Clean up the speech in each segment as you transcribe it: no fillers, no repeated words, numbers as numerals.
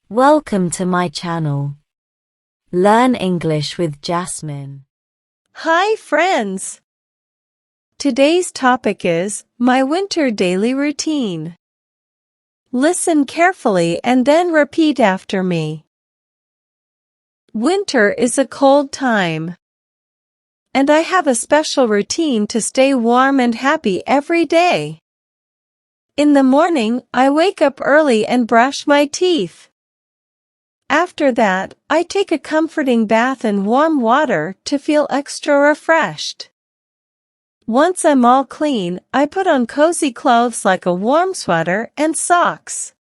Welcome to my channel. Learn English with Jasmine. Hi friends! Today's topic is my winter daily routine. Listen carefully and then repeat after me. Winter is a cold time. And I have a special routine to stay warm and happy every day. In the morning, I wake up early and brush my teeth. After that, I take a comforting bath in warm water to feel extra refreshed. Once I'm all clean, I put on cozy clothes like a warm sweater and socks.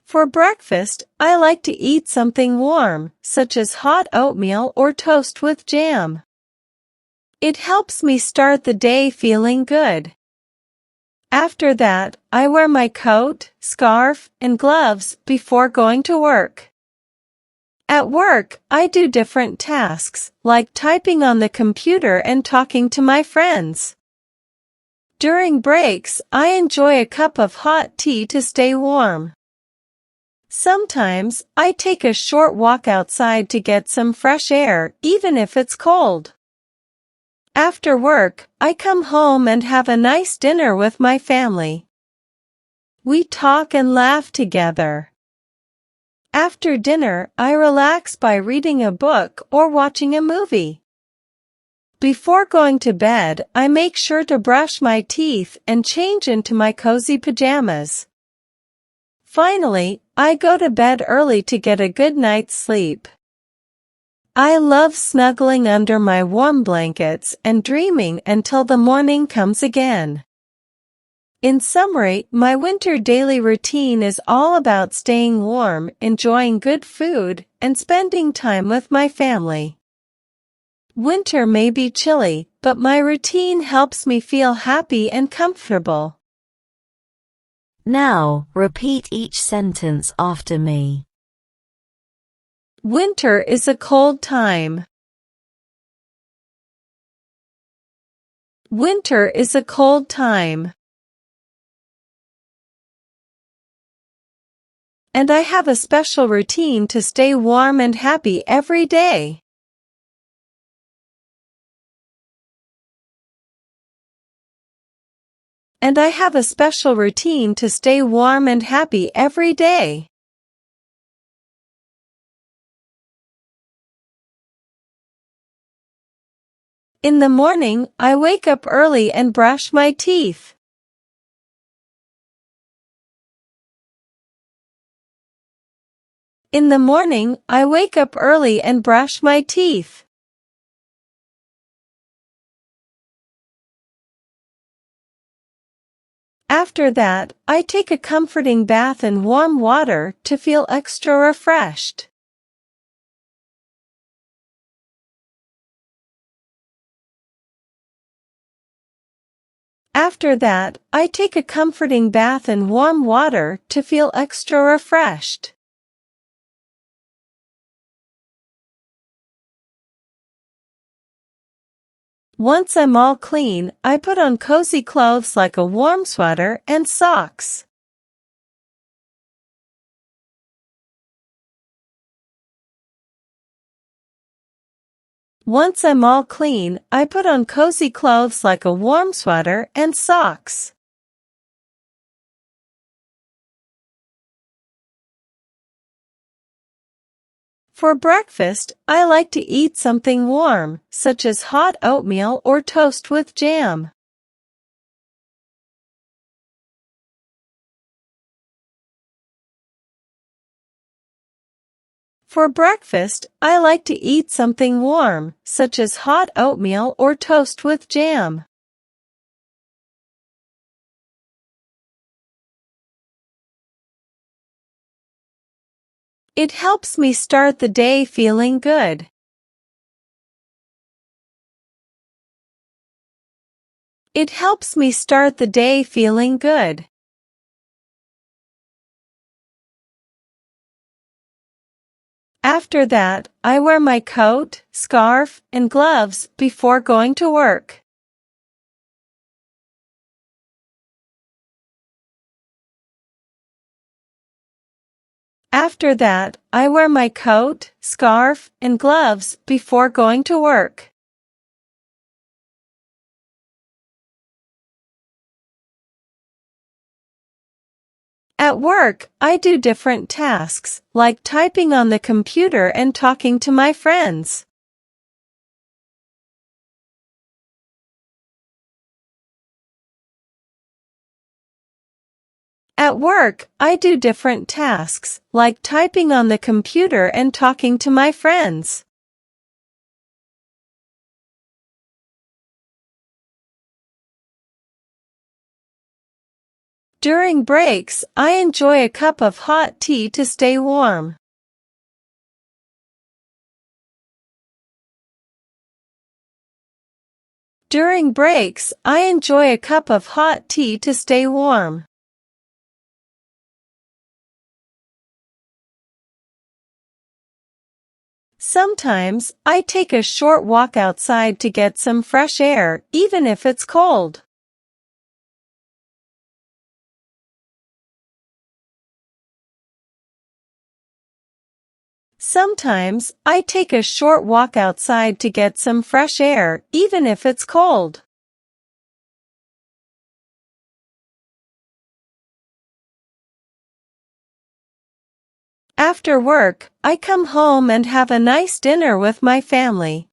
For breakfast, I like to eat something warm, such as hot oatmeal or toast with jam. It helps me start the day feeling good. After that, I wear my coat, scarf, and gloves before going to work. At work, I do different tasks, like typing on the computer and talking to my friends. During breaks, I enjoy a cup of hot tea to stay warm. Sometimes, I take a short walk outside to get some fresh air, even if it's cold. After work, I come home and have a nice dinner with my family. We talk and laugh together. After dinner, I relax by reading a book or watching a movie. Before going to bed, I make sure to brush my teeth and change into my cozy pajamas. Finally, I go to bed early to get a good night's sleep. I love snuggling under my warm blankets and dreaming until the morning comes again. In summary, my winter daily routine is all about staying warm, enjoying good food, and spending time with my family. Winter may be chilly, but my routine helps me feel happy and comfortable. Now, repeat each sentence after me. Winter is a cold time. Winter is a cold time. And I have a special routine to stay warm and happy every day. And I have a special routine to stay warm and happy every day. In the morning, I wake up early and brush my teeth. In the morning, I wake up early and brush my teeth. After that, I take a comforting bath in warm water to feel extra refreshed. After that, I take a comforting bath in warm water to feel extra refreshed. Once I'm all clean, I put on cozy clothes like a warm sweater and socks. Once I'm all clean, I put on cozy clothes like a warm sweater and socks. For breakfast, I like to eat something warm, such as hot oatmeal or toast with jam. For breakfast, I like to eat something warm, such as hot oatmeal or toast with jam. It helps me start the day feeling good. It helps me start the day feeling good. After that, I wear my coat, scarf, and gloves before going to work. After that, I wear my coat, scarf, and gloves before going to work. At work, I do different tasks, like typing on the computer and talking to my friends. At work, I do different tasks, like typing on the computer and talking to my friends. During breaks, I enjoy a cup of hot tea to stay warm. During breaks, I enjoy a cup of hot tea to stay warm. Sometimes, I take a short walk outside to get some fresh air, even if it's cold. Sometimes, I take a short walk outside to get some fresh air, even if it's cold. After work, I come home and have a nice dinner with my family.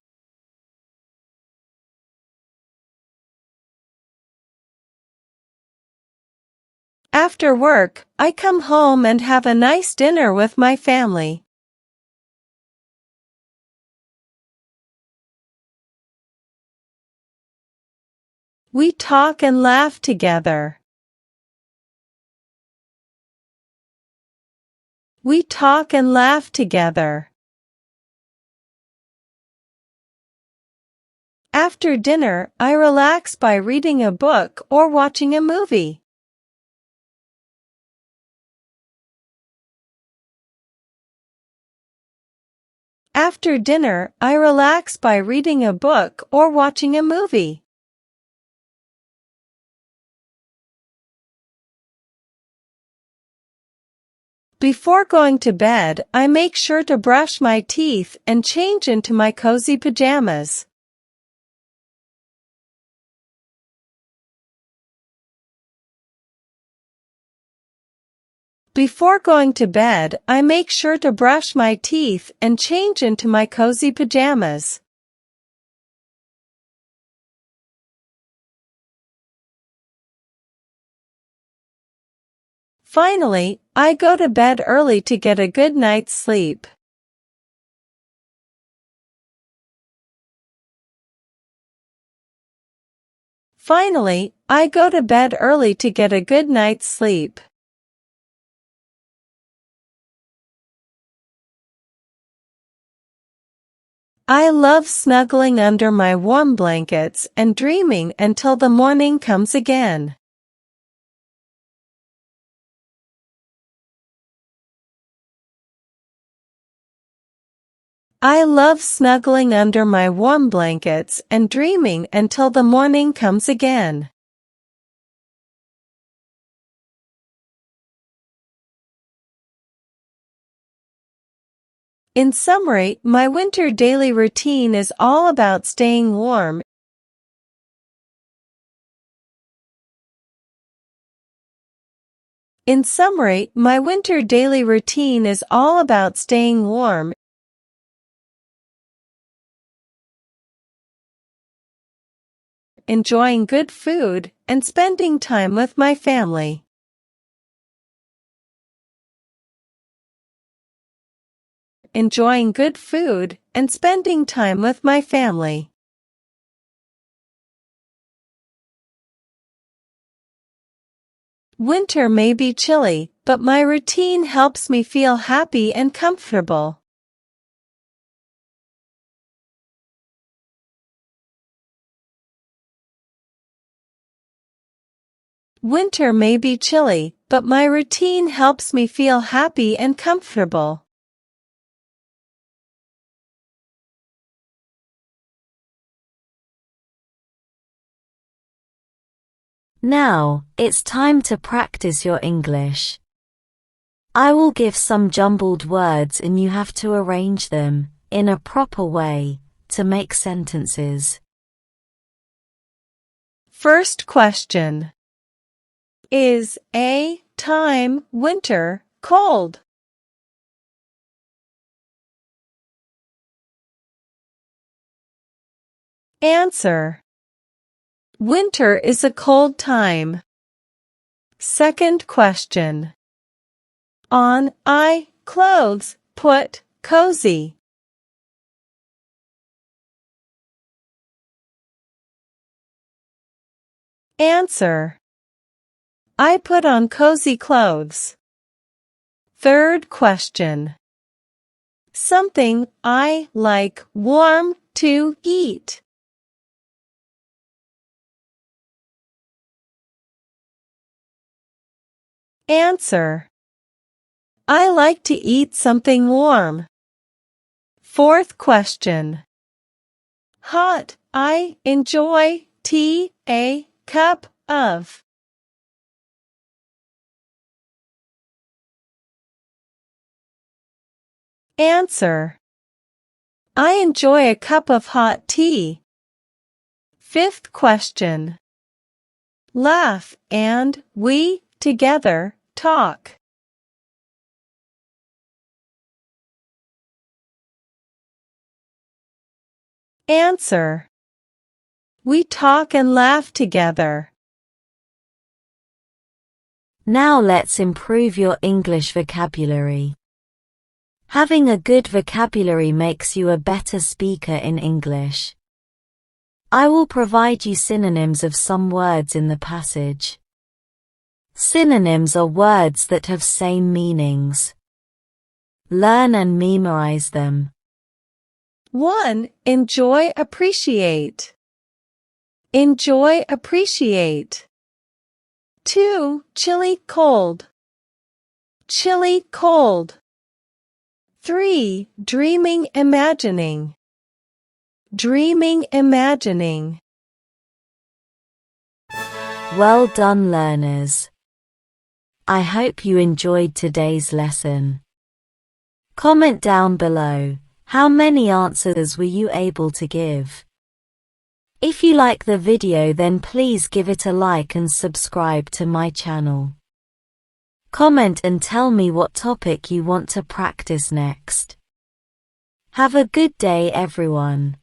After work, I come home and have a nice dinner with my family. We talk and laugh together. We talk and laugh together. After dinner, I relax by reading a book or watching a movie. After dinner, I relax by reading a book or watching a movie. Before going to bed, I make sure to brush my teeth and change into my cozy pajamas. Before going to bed, I make sure to brush my teeth and change into my cozy pajamas. Finally, I go to bed early to get a good night's sleep. Finally, I go to bed early to get a good night's sleep. I love snuggling under my warm blankets and dreaming until the morning comes again. I love snuggling under my warm blankets and dreaming until the morning comes again. In summary, my winter daily routine is all about staying warm. In summary, my winter daily routine is all about staying warm, enjoying good food, and spending time with my family. Enjoying good food, and spending time with my family. Winter may be chilly, but my routine helps me feel happy and comfortable. Winter may be chilly, but my routine helps me feel happy and comfortable. Now, it's time to practice your English. I will give some jumbled words and you have to arrange them, in a proper way, to make sentences. First question. Is a time winter cold? Answer. Winter is a cold time. Second question. On I clothes put cozy. Answer. I put on cozy clothes. Third question. Something I like warm to eat. Answer. I like to eat something warm. Fourth question. Hot. I enjoy tea, a cup of. Answer. I enjoy a cup of hot tea. Fifth question. Laugh and we together talk. Answer. We talk and laugh together. Now let's improve your English vocabulary. Having a good vocabulary makes you a better speaker in English. I will provide you synonyms of some words in the passage. Synonyms are words that have same meanings. Learn and memorize them. 1. Enjoy, appreciate. Enjoy, appreciate. 2. Chilly, cold. Chilly, cold. 3. Dreaming, imagining. Dreaming, imagining. Well done, learners. I hope you enjoyed today's lesson. Comment down below, how many answers were you able to give? If you like the video, then please give it a like and subscribe to my channel. Comment and tell me what topic you want to practice next. Have a good day, everyone.